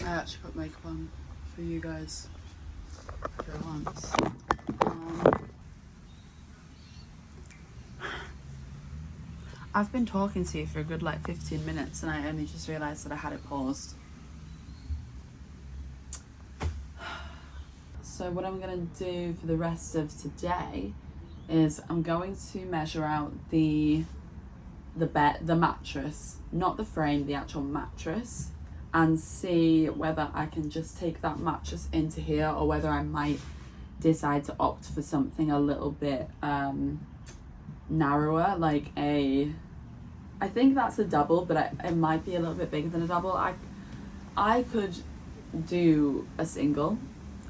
actually put makeup on for you guys for once. I've been talking to you for a good like 15 minutes and I only just realised that I had it paused. So what I'm going to do for the rest of today is I'm going to measure out the mattress, not the frame, the actual mattress, and see whether I can just take that mattress into here or whether I might decide to opt for something a little bit narrower, like I think that's a double, but it might be a little bit bigger than a double. I could do a single,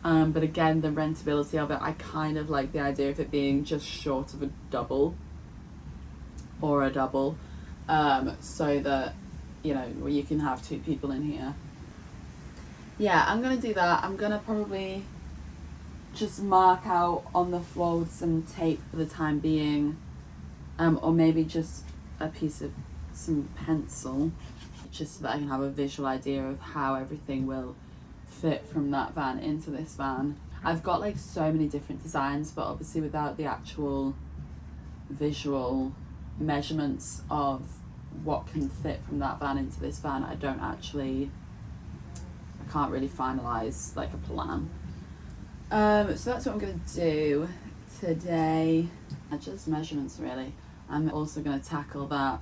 but again, the rentability of it, I kind of like the idea of it being just short of a double or a double, so that, you know, you can have two people in here. Yeah, I'm gonna do that. I'm gonna probably just mark out on the floor with some tape for the time being, or maybe just a piece of some pencil, just so that I can have a visual idea of how everything will fit from that van into this van. I've got like so many different designs, but obviously without the actual visual measurements of what can fit from that van into this van, I can't really finalize like a plan. So that's what I'm gonna do today. Just measurements really. I'm also gonna tackle that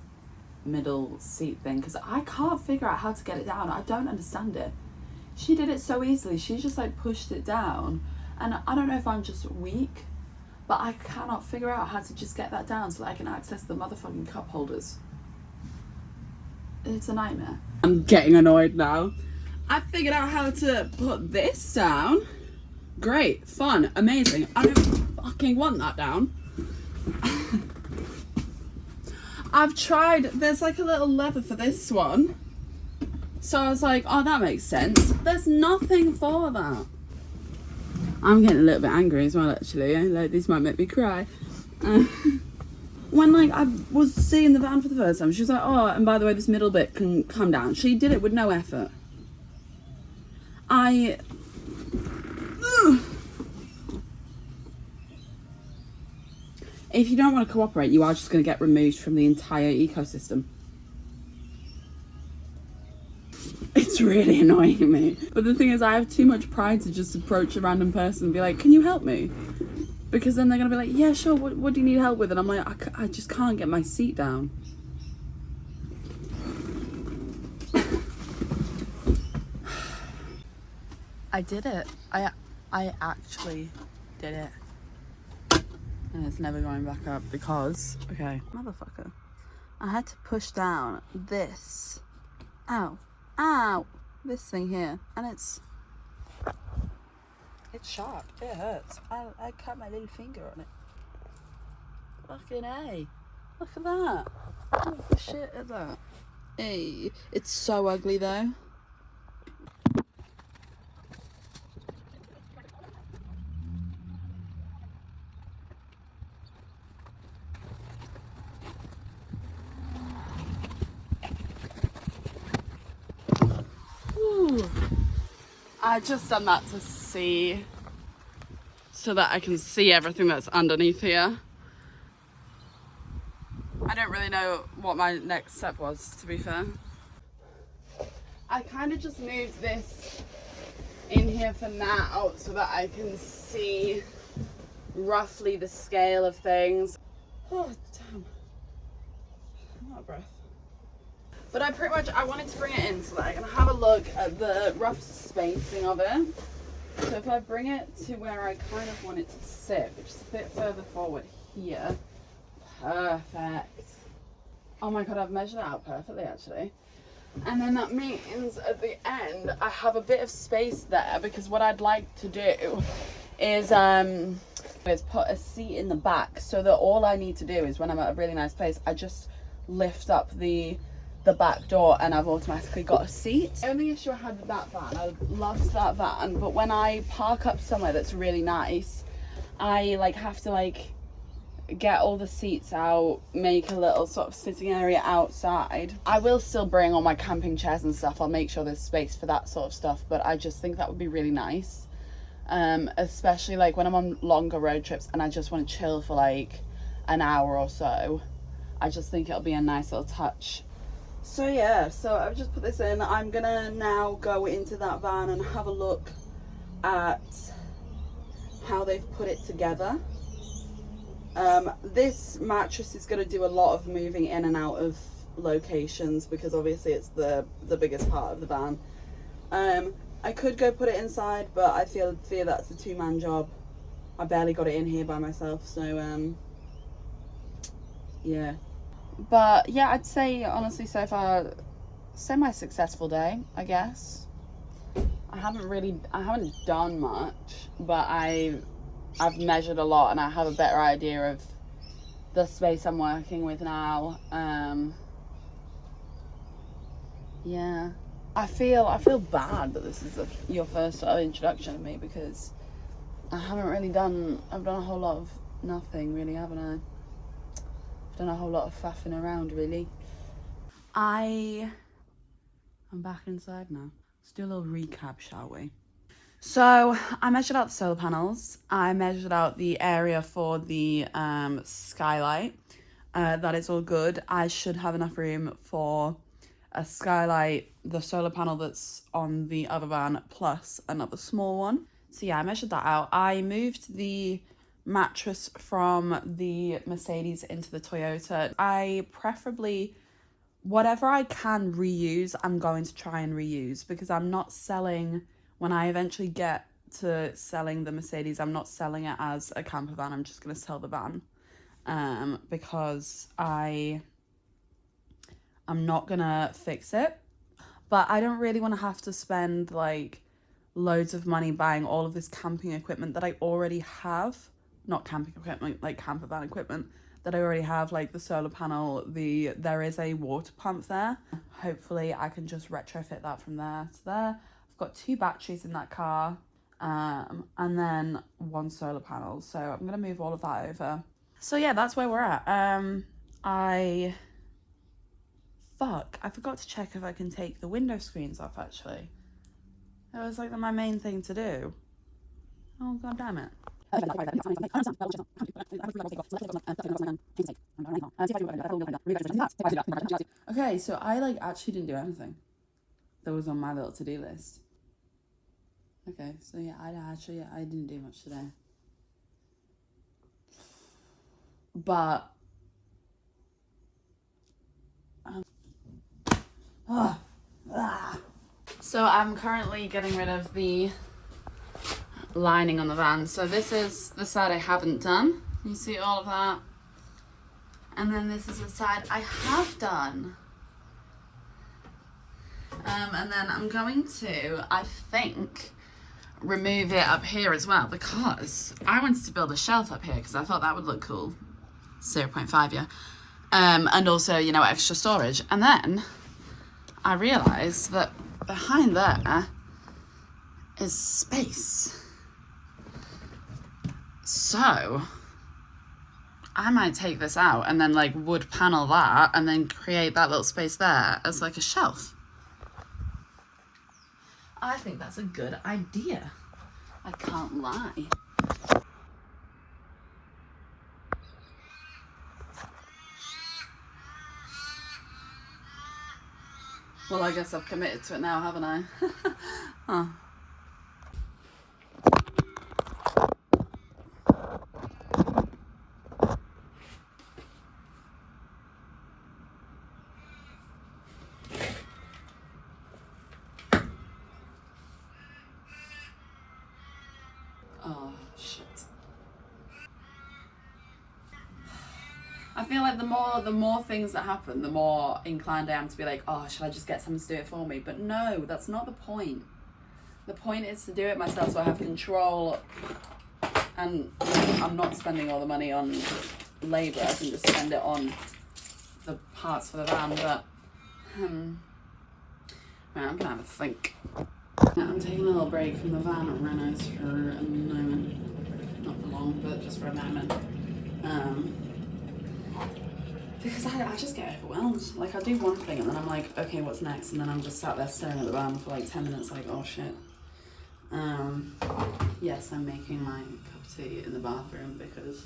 middle seat thing because I can't figure out how to get it down. I don't understand it. She did it so easily. She just like pushed it down, and I don't know if I'm just weak, but I cannot figure out how to just get that down so that I can access the motherfucking cup holders. It's a nightmare. I'm getting annoyed now. I figured out how to put this down. Great, fun, amazing. I don't fucking want that down. I've tried, there's like a little lever for this one. So I was like, oh, that makes sense. There's nothing for that. I'm getting a little bit angry as well, actually. Like, this might make me cry. When like I was seeing the van for the first time, she was like, oh, and by the way, this middle bit can come down. She did it with no effort. If you don't want to cooperate, you are just going to get removed from the entire ecosystem. It's really annoying me. But the thing is, I have too much pride to just approach a random person and be like, can you help me? Because then they're going to be like, yeah, sure, what do you need help with? And I'm like, I just can't get my seat down. I did it. I actually did it. And it's never going back up because, okay, motherfucker, I had to push down this, ow, this thing here, and it's sharp, it hurts. I cut my little finger on it. Fucking A, look at that, what the shit is that? Hey, it's so ugly though. I just done that to see, so that I can see everything that's underneath here. I don't really know what my next step was, to be fair. I kind of just moved this in here for now so that I can see roughly the scale of things. Oh, damn. I'm out of breath. But I wanted to bring it in so that I can have a look at the rough spacing of it. So if I bring it to where I kind of want it to sit, which is a bit further forward here. Perfect. Oh my god, I've measured it out perfectly actually. And then that means at the end I have a bit of space there, because what I'd like to do is put a seat in the back so that all I need to do is, when I'm at a really nice place, I just lift up the back door and I've automatically got a seat. The only issue I had with that van, I loved that van, but when I park up somewhere that's really nice, I like have to like get all the seats out, make a little sort of sitting area outside. I will still bring all my camping chairs and stuff. I'll make sure there's space for that sort of stuff, but I just think that would be really nice. Especially like when I'm on longer road trips and I just want to chill for like an hour or so. I just think it'll be a nice little touch. So yeah, so I've just put this in. I'm gonna now go into that van and have a look at how they've put it together. This mattress is going to do a lot of moving in and out of locations because obviously it's the biggest part of the van. I could go put it inside, but I fear that's a two-man job. I barely got it in here by myself, so yeah. But yeah, I'd say honestly so far semi-successful day, I guess. I haven't done much, but I've measured a lot and I have a better idea of the space I'm working with now. Yeah, I feel bad that this is your first sort of introduction to me, because I've done a whole lot of nothing really, haven't I? I've done a whole lot of faffing around really. I'm back inside now. Let's do a little recap, shall we? So I measured out the solar panels. I measured out the area for the skylight. That is all good. I should have enough room for a skylight, the solar panel that's on the other van, plus another small one. So yeah, I measured that out. I moved the mattress from the Mercedes into the Toyota. I preferably, whatever I can reuse, I'm going to try and reuse, because I'm not selling, when I eventually get to selling the Mercedes, I'm not selling it as a camper van. I'm just going to sell the van, because I'm not going to fix it. But I don't really want to have to spend like loads of money buying all of this camping equipment that I already have. Not camping equipment, like camper van equipment that I already have, like the solar panel, there is a water pump there. Hopefully I can just retrofit that from there to there. I've got 2 batteries in that car, and then 1 solar panel. So I'm gonna move all of that over. So yeah, that's where we're at. I forgot to check if I can take the window screens off actually. That was like my main thing to do. Oh, god damn it. Okay, so I like actually didn't do anything that was on my little to-do list. Okay, so yeah, I didn't do much today. But so I'm currently getting rid of the lining on the van. So this is the side I haven't done. You see all of that? And then this is the side I have done. And then I'm going to, I think, remove it up here as well, because I wanted to build a shelf up here because I thought that would look cool. 0.5, yeah. And also, you know, extra storage. And then I realised that behind there is space. So I might take this out and then like wood panel that and then create that little space there as like a shelf. I think that's a good idea. I can't lie. Well, I guess I've committed to it now, haven't I? Oh. Oh, shit. I feel like the more things that happen, the more inclined I am to be like, oh, should I just get someone to do it for me? But no, that's not the point. The point is to do it myself so I have control, and I'm not spending all the money on labour. I can just spend it on the parts for the van. But right, I'm gonna have a think. I'm taking a little break from the van at Renault's for a moment. Not for long, but just for a moment. Um, because I just get overwhelmed. Like, I do one thing and then I'm like, okay, what's next? And then I'm just sat there staring at the van for like 10 minutes like, oh shit. Yes, I'm making my cup of tea in the bathroom because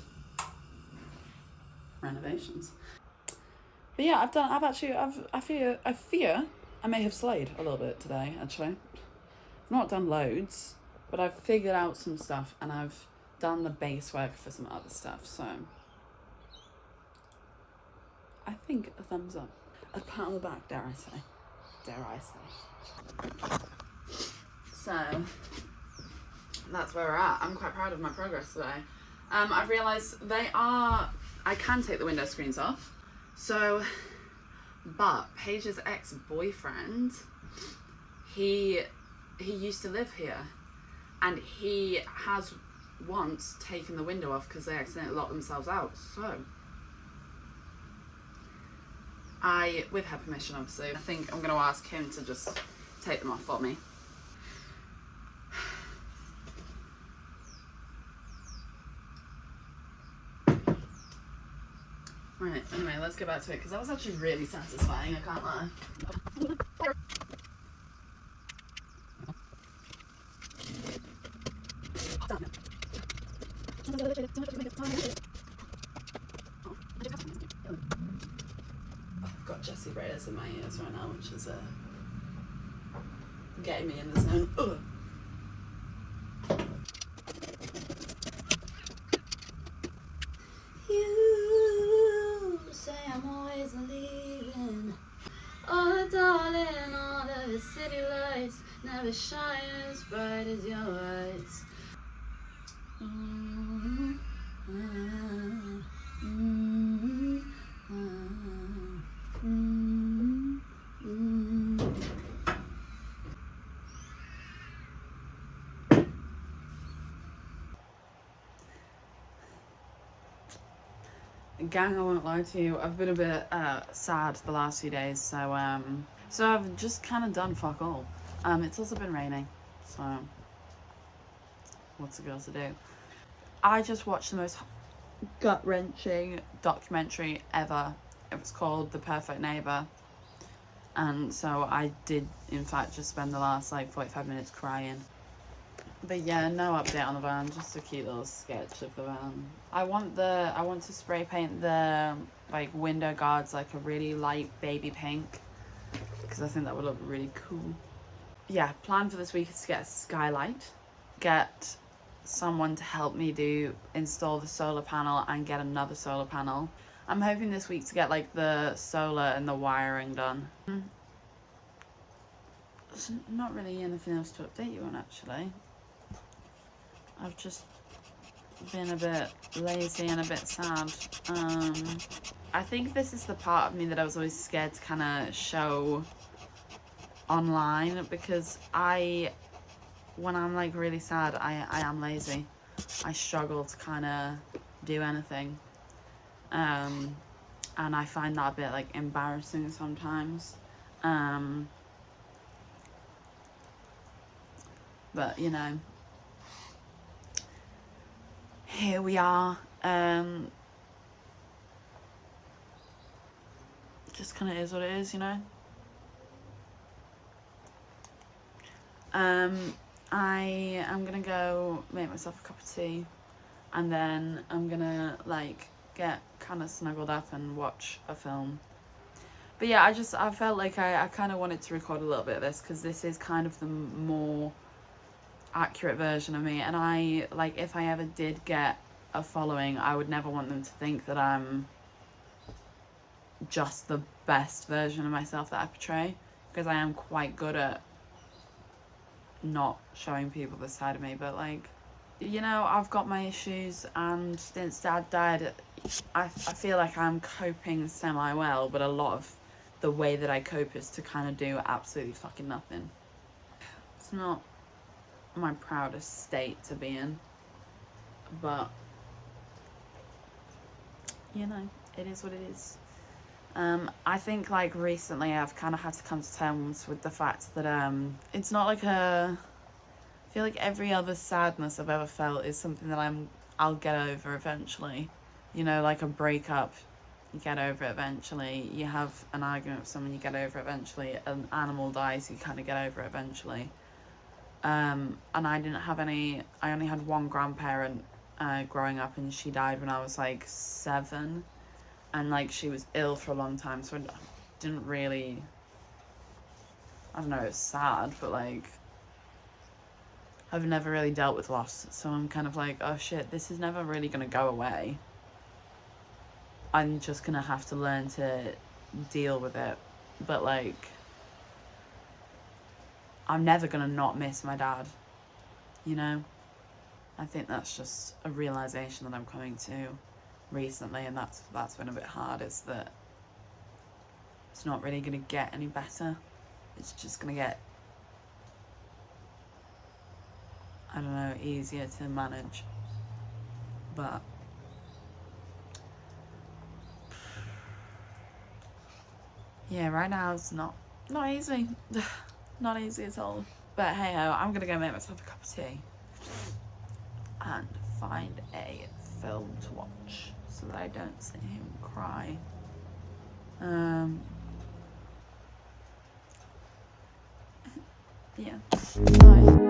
renovations. But yeah, I fear I may have slayed a little bit today, actually. I've not done loads, but I've figured out some stuff and I've done the base work for some other stuff, so I think a thumbs up. A pat on the back, dare I say. Dare I say. So, that's where we're at. I'm quite proud of my progress today. I've realised I can take the window screens off. So, but Paige's ex-boyfriend, he used to live here. And he has once taken the window off because they accidentally locked themselves out. So, with her permission obviously, I think I'm going to ask him to just take them off for me. Right, anyway, let's get back to it because that was actually really satisfying, I can't lie. I've got Jessie Raiders in my ears right now, which is getting me in the zone. Ugh. You say I'm always leaving. Oh, darling, all of the city lights never shine as bright as your eyes. Gang, I won't lie to you, I've been a bit sad the last few days, so I've just kind of done fuck all. It's also been raining, so what's a girl to do? I just watched the most gut-wrenching documentary ever. It was called The Perfect Neighbor, and so I did in fact just spend the last like 45 minutes crying. But yeah, no update on the van, just a cute little sketch of the van. I want to spray paint the like window guards like a really light baby pink because I think that would look really cool. Yeah, plan for this week is to get a skylight, get someone to help me install the solar panel and get another solar panel. I'm hoping this week to get like the solar and the wiring done. There's not really anything else to update you on actually. I've just been a bit lazy and a bit sad. I think this is the part of me that I was always scared to kind of show online because when I'm like really sad, I am lazy. I struggle to kind of do anything. And I find that a bit like embarrassing sometimes. But you know, here we are. Just kind of is what it is, you know. I am gonna go make myself a cup of tea and then I'm gonna like get kind of snuggled up and watch a film. But yeah, I felt like I kind of wanted to record a little bit of this because this is kind of the more accurate version of me, and I like if I ever did get a following, I would never want them to think that I'm just the best version of myself that I portray, because I am quite good at not showing people this side of me. But like, you know, I've got my issues, and since Dad died, I feel like I'm coping semi well, but a lot of the way that I cope is to kind of do absolutely fucking nothing. It's not my proudest state to be in, but you know, it is what it is. I think like recently I've kind of had to come to terms with the fact that it's not like I feel like every other sadness I've ever felt is something that I'll get over eventually. You know, like a breakup, you get over it eventually. You have an argument with someone, you get over it eventually. An animal dies, you kind of get over it eventually. And I didn't have any, I only had one grandparent growing up, and she died when I was like 7. And like she was ill for a long time, so I didn't really, I don't know, it's sad, but like I've never really dealt with loss, so I'm kind of like, oh shit, this is never really gonna go away. I'm just gonna have to learn to deal with it. But like, I'm never gonna not miss my dad, you know? I think that's just a realization that I'm coming to recently, and that's been a bit hard, is that it's not really gonna get any better. It's just gonna get, I don't know, easier to manage. But yeah, right now it's not easy. Not easy at all. But hey ho, I'm gonna go make myself a cup of tea and find a film to watch so that I don't see him cry. Yeah. Bye.